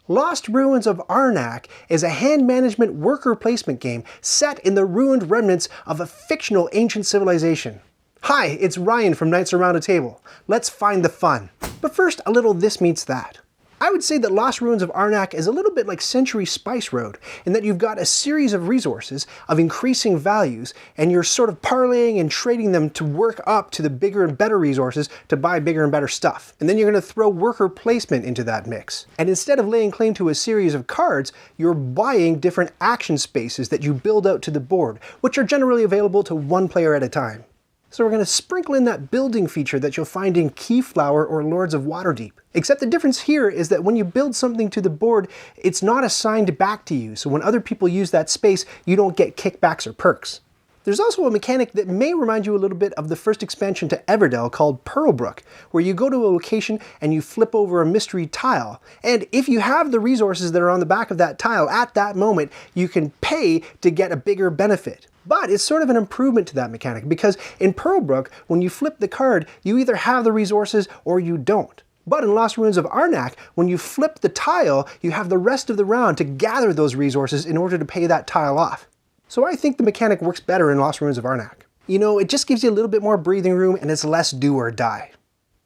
Lost Ruins of Arnak is a hand management worker placement game set in the ruined remnants of a fictional ancient civilization. Hi, it's Ryan from Knights Around a Table. Let's find the fun. But first, a little this meets that. I would say that Lost Ruins of Arnak is a little bit like Century Spice Road, in that you've got a series of resources of increasing values, and you're sort of parlaying and trading them to work up to the bigger and better resources to buy bigger and better stuff. And then you're going to throw worker placement into that mix. And instead of laying claim to a series of cards, you're buying different action spaces that you build out to the board, which are generally available to one player at a time. So we're going to sprinkle in that building feature that you'll find in Keyflower or Lords of Waterdeep. Except the difference here is that when you build something to the board, it's not assigned back to you, so when other people use that space, you don't get kickbacks or perks. There's also a mechanic that may remind you a little bit of the first expansion to Everdell called Pearlbrook, where you go to a location and you flip over a mystery tile. And if you have the resources that are on the back of that tile at that moment, you can pay to get a bigger benefit. But it's sort of an improvement to that mechanic, because in Pearlbrook, when you flip the card, you either have the resources or you don't. But in Lost Ruins of Arnak, when you flip the tile, you have the rest of the round to gather those resources in order to pay that tile off. So I think the mechanic works better in Lost Ruins of Arnak. You know, it just gives you a little bit more breathing room and it's less do or die.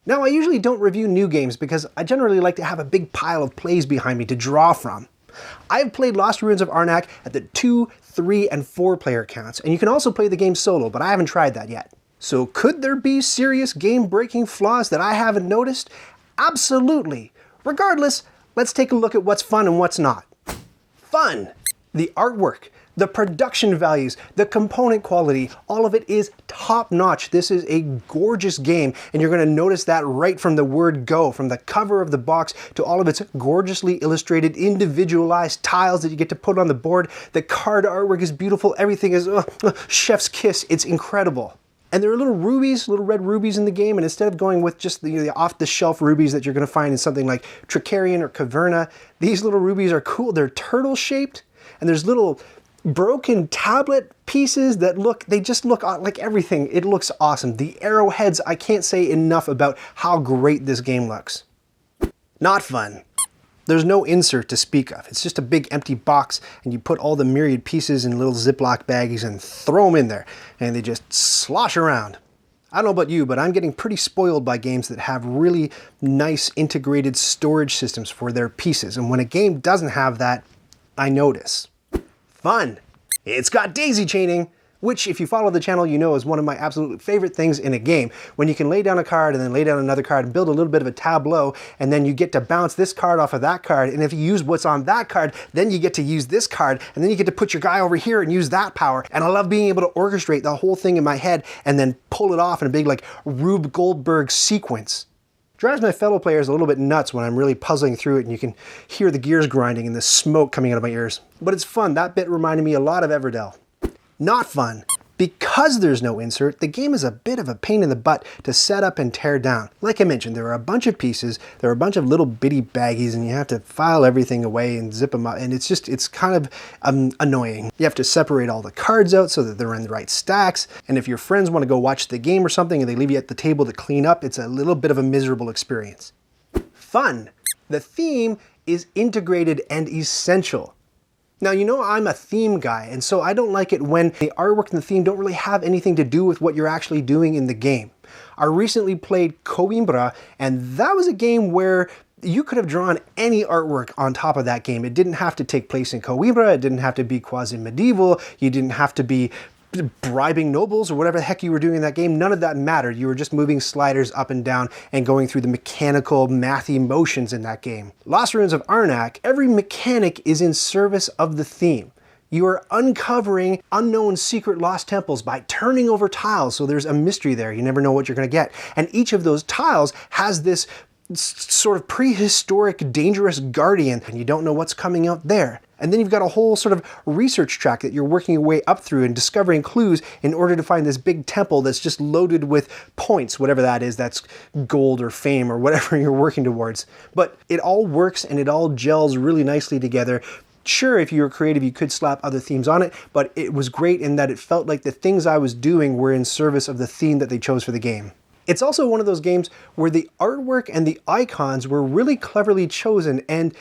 Now, I usually don't review new games because I generally like to have a big pile of plays behind me to draw from. I've played Lost Ruins of Arnak at the 2, 3, and 4 player counts, and you can also play the game solo, but I haven't tried that yet. So could there be serious game-breaking flaws that I haven't noticed? Absolutely. Regardless, let's take a look at what's fun and what's not. Fun! The artwork, the production values, the component quality, all of it is top-notch. This is a gorgeous game, and you're going to notice that right from the word go, from the cover of the box to all of its gorgeously illustrated, individualized tiles that you get to put on the board. The card artwork is beautiful. Everything is chef's kiss. It's incredible. And there are little rubies, little red rubies in the game, and instead of going with just the off-the-shelf rubies that you're going to find in something like Tricarian or Caverna, these little rubies are cool. They're turtle-shaped, and there's little broken tablet pieces that they just look like everything. It looks awesome. The arrowheads, I can't say enough about how great this game looks. Not fun. There's no insert to speak of. It's just a big empty box, and you put all the myriad pieces in little Ziploc baggies and throw them in there, and they just slosh around. I don't know about you, but I'm getting pretty spoiled by games that have really nice integrated storage systems for their pieces, and when a game doesn't have that, I notice. Fun! It's got daisy chaining, which if you follow the channel you know is one of my absolute favorite things in a game. When you can lay down a card and then lay down another card and build a little bit of a tableau, and then you get to bounce this card off of that card, and if you use what's on that card, then you get to use this card, and then you get to put your guy over here and use that power. And I love being able to orchestrate the whole thing in my head and then pull it off in a big like Rube Goldberg sequence. Drives my fellow players a little bit nuts when I'm really puzzling through it and you can hear the gears grinding and the smoke coming out of my ears. But it's fun. That bit reminded me a lot of Everdell. Not fun. Because there's no insert, the game is a bit of a pain in the butt to set up and tear down. Like I mentioned, there are a bunch of pieces, there are a bunch of little bitty baggies, and you have to file everything away and zip them up, and it's kind of annoying. You have to separate all the cards out so that they're in the right stacks, and if your friends want to go watch the game or something and they leave you at the table to clean up, it's a little bit of a miserable experience. Fun. The theme is integrated and essential. Now, you know I'm a theme guy, and so I don't like it when the artwork and the theme don't really have anything to do with what you're actually doing in the game. I recently played Coimbra, and that was a game where you could have drawn any artwork on top of that game. It didn't have to take place in Coimbra, it didn't have to be quasi-medieval, you didn't have to be bribing nobles or whatever the heck you were doing in that game. None of that mattered. You were just moving sliders up and down and going through the mechanical, mathy motions in that game. Lost Ruins of Arnak, every mechanic is in service of the theme. You are uncovering unknown secret lost temples by turning over tiles, so there's a mystery there. You never know what you're going to get. And each of those tiles has this sort of prehistoric, dangerous guardian, and you don't know what's coming out there. And then you've got a whole sort of research track that you're working your way up through and discovering clues in order to find this big temple that's just loaded with points, whatever that is, that's gold or fame or whatever you're working towards. But it all works and it all gels really nicely together. Sure, if you were creative, you could slap other themes on it, but it was great in that it felt like the things I was doing were in service of the theme that they chose for the game. It's also one of those games where the artwork and the icons were really cleverly chosen, and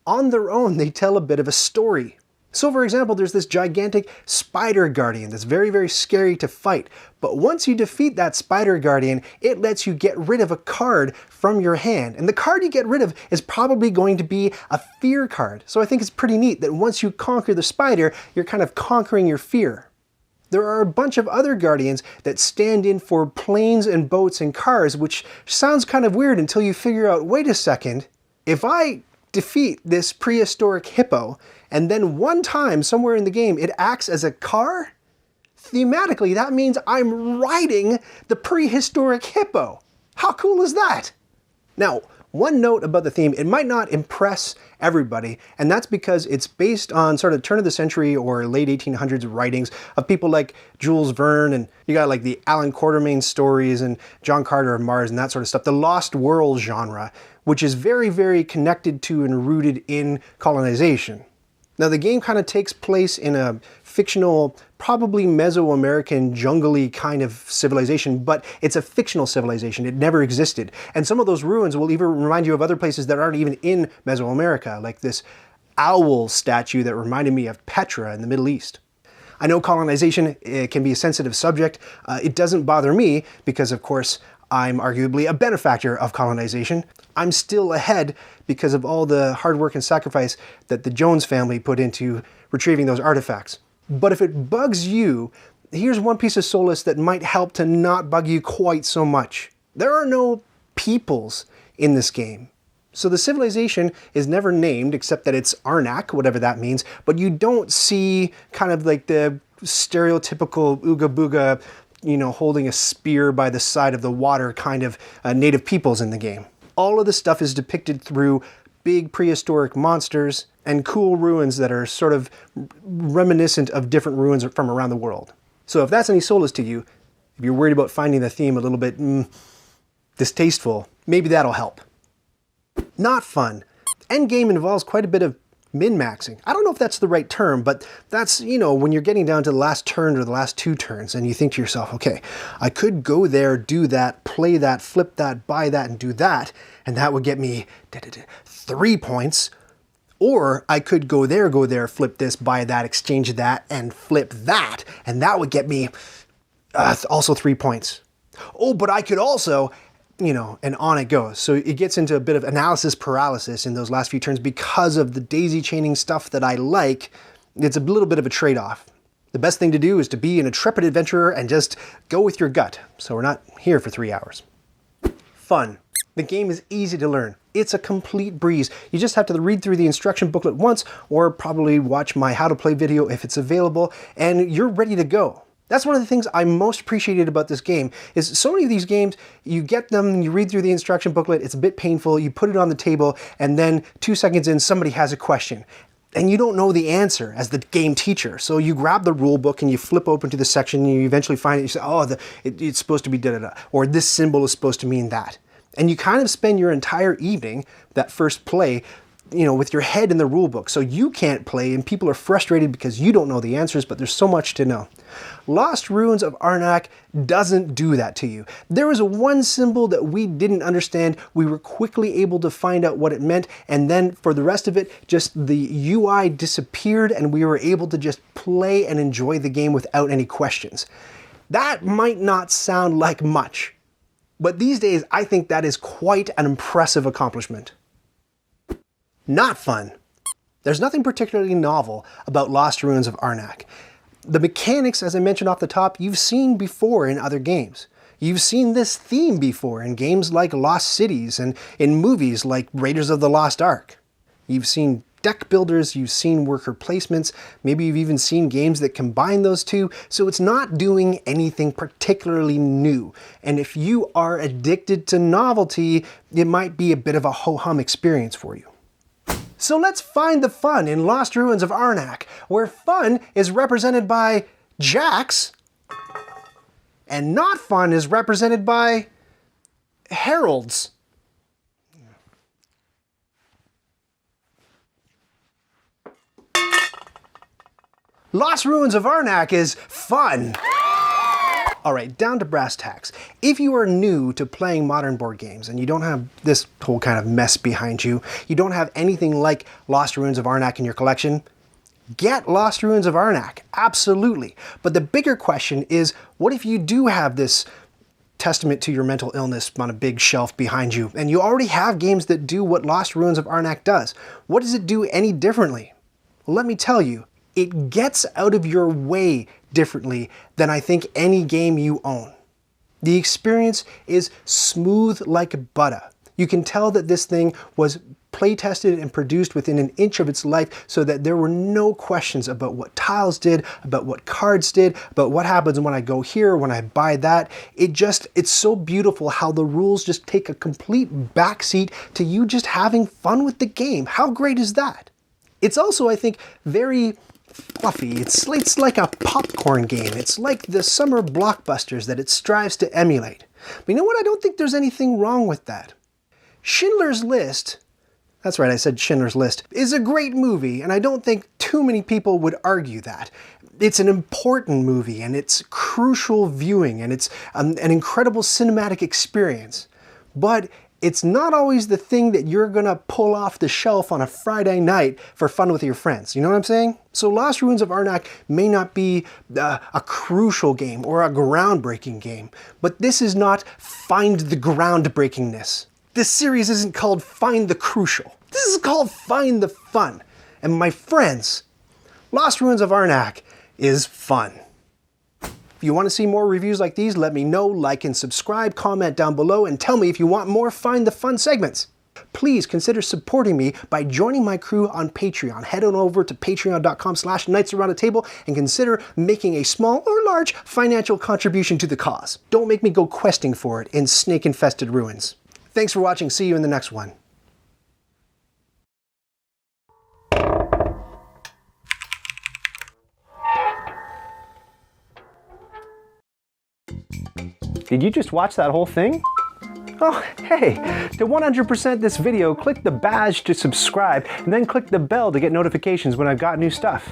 on their own, they tell a bit of a story. So for example, there's this gigantic spider guardian that's very, very scary to fight. But once you defeat that spider guardian, it lets you get rid of a card from your hand. And the card you get rid of is probably going to be a fear card. So I think it's pretty neat that once you conquer the spider, you're kind of conquering your fear. There are a bunch of other guardians that stand in for planes and boats and cars, which sounds kind of weird until you figure out, wait a second, if I defeat this prehistoric hippo, and then one time somewhere in the game it acts as a car, thematically that means I'm riding the prehistoric hippo. How cool is that? Now, one note about the theme, it might not impress everybody, and that's because it's based on sort of turn of the century or late 1800s writings of people like Jules Verne, and you got like the Alan Quatermain stories and John Carter of Mars and that sort of stuff, the Lost World genre, which is very, very connected to and rooted in colonization. Now the game kind of takes place in a fictional, probably Mesoamerican, jungly kind of civilization, but it's a fictional civilization. It never existed. And some of those ruins will even remind you of other places that aren't even in Mesoamerica, like this owl statue that reminded me of Petra in the Middle East. I know colonization can be a sensitive subject. It doesn't bother me because, of course, I'm arguably a benefactor of colonization. I'm still ahead because of all the hard work and sacrifice that the Jones family put into retrieving those artifacts. But if it bugs you, here's one piece of solace that might help to not bug you quite so much. There are no peoples in this game. So the civilization is never named except that it's Arnak, whatever that means, but you don't see kind of like the stereotypical ooga booga, you know, holding a spear by the side of the water kind of native peoples in the game. All of the stuff is depicted through big prehistoric monsters and cool ruins that are sort of reminiscent of different ruins from around the world. So if that's any solace to you, if you're worried about finding the theme a little bit distasteful, maybe that'll help. Not fun. Endgame involves quite a bit of min-maxing. I don't know if that's the right term, but that's, you know, when you're getting down to the last turn or the last two turns and you think to yourself, okay, I could go there, do that, play that, flip that, buy that, and do that, and that would get me 3 points. Or I could go there, flip this, buy that, exchange that, and flip that, and that would get me also 3 points. Oh, but I could also, you know, and on it goes. So it gets into a bit of analysis paralysis in those last few turns because of the daisy chaining stuff that I like. It's a little bit of a trade-off. The best thing to do is to be an intrepid adventurer and just go with your gut. So we're not here for 3 hours. Fun. The game is easy to learn. It's a complete breeze. You just have to read through the instruction booklet once or probably watch my how to play video if it's available, and you're ready to go. That's one of the things I most appreciated about this game, is so many of these games, you get them, you read through the instruction booklet, it's a bit painful, you put it on the table, and then 2 seconds in, somebody has a question. And you don't know the answer as the game teacher. So you grab the rule book and you flip open to the section and you eventually find it, you say, oh, it's supposed to be da-da-da, or this symbol is supposed to mean that. And you kind of spend your entire evening, that first play, you know, with your head in the rule book. So you can't play and people are frustrated because you don't know the answers, but there's so much to know. Lost Ruins of Arnak doesn't do that to you. There was one symbol that we didn't understand. We were quickly able to find out what it meant, and then for the rest of it, just the UI disappeared and we were able to just play and enjoy the game without any questions. That might not sound like much, but these days I think that is quite an impressive accomplishment. Not fun. There's nothing particularly novel about Lost Ruins of Arnak. The mechanics, as I mentioned off the top, you've seen before in other games. You've seen this theme before in games like Lost Cities and in movies like Raiders of the Lost Ark. You've seen deck builders, you've seen worker placements, maybe you've even seen games that combine those two, so it's not doing anything particularly new. And if you are addicted to novelty, it might be a bit of a ho-hum experience for you. So let's find the fun in Lost Ruins of Arnak, where fun is represented by jacks, and not fun is represented by heralds. Lost Ruins of Arnak is fun. Alright, down to brass tacks. If you are new to playing modern board games and you don't have this whole kind of mess behind you, you don't have anything like Lost Ruins of Arnak in your collection, get Lost Ruins of Arnak, absolutely. But the bigger question is, what if you do have this testament to your mental illness on a big shelf behind you, and you already have games that do what Lost Ruins of Arnak does? What does it do any differently? Well, let me tell you, it gets out of your way differently than I think any game you own. The experience is smooth like butter. You can tell that this thing was play tested and produced within an inch of its life so that there were no questions about what tiles did, about what cards did, about what happens when I go here, when I buy that. It's so beautiful how the rules just take a complete backseat to you just having fun with the game. How great is that? It's also, I think, very fluffy. It's like a popcorn game. It's like the summer blockbusters that it strives to emulate. But you know what? I don't think there's anything wrong with that. Schindler's List, that's right, I said Schindler's List, is a great movie, and I don't think too many people would argue that. It's an important movie, and it's crucial viewing, and it's an incredible cinematic experience. But it's not always the thing that you're gonna pull off the shelf on a Friday night for fun with your friends. You know what I'm saying? So Lost Ruins of Arnak may not be a crucial game or a groundbreaking game, but this is not Find the Groundbreakingness. This series isn't called Find the Crucial. This is called Find the Fun. And my friends, Lost Ruins of Arnak is fun. If you want to see more reviews like these, let me know, like and subscribe, comment down below, and tell me if you want more Find the Fun segments. Please consider supporting me by joining my crew on Patreon. Head on over to patreon.com/knightsaroundatable and consider making a small or large financial contribution to the cause. Don't make me go questing for it in snake-infested ruins. Thanks for watching. See you in the next one. Did you just watch that whole thing? Oh, hey, to 100% this video, click the badge to subscribe, and then click the bell to get notifications when I've got new stuff.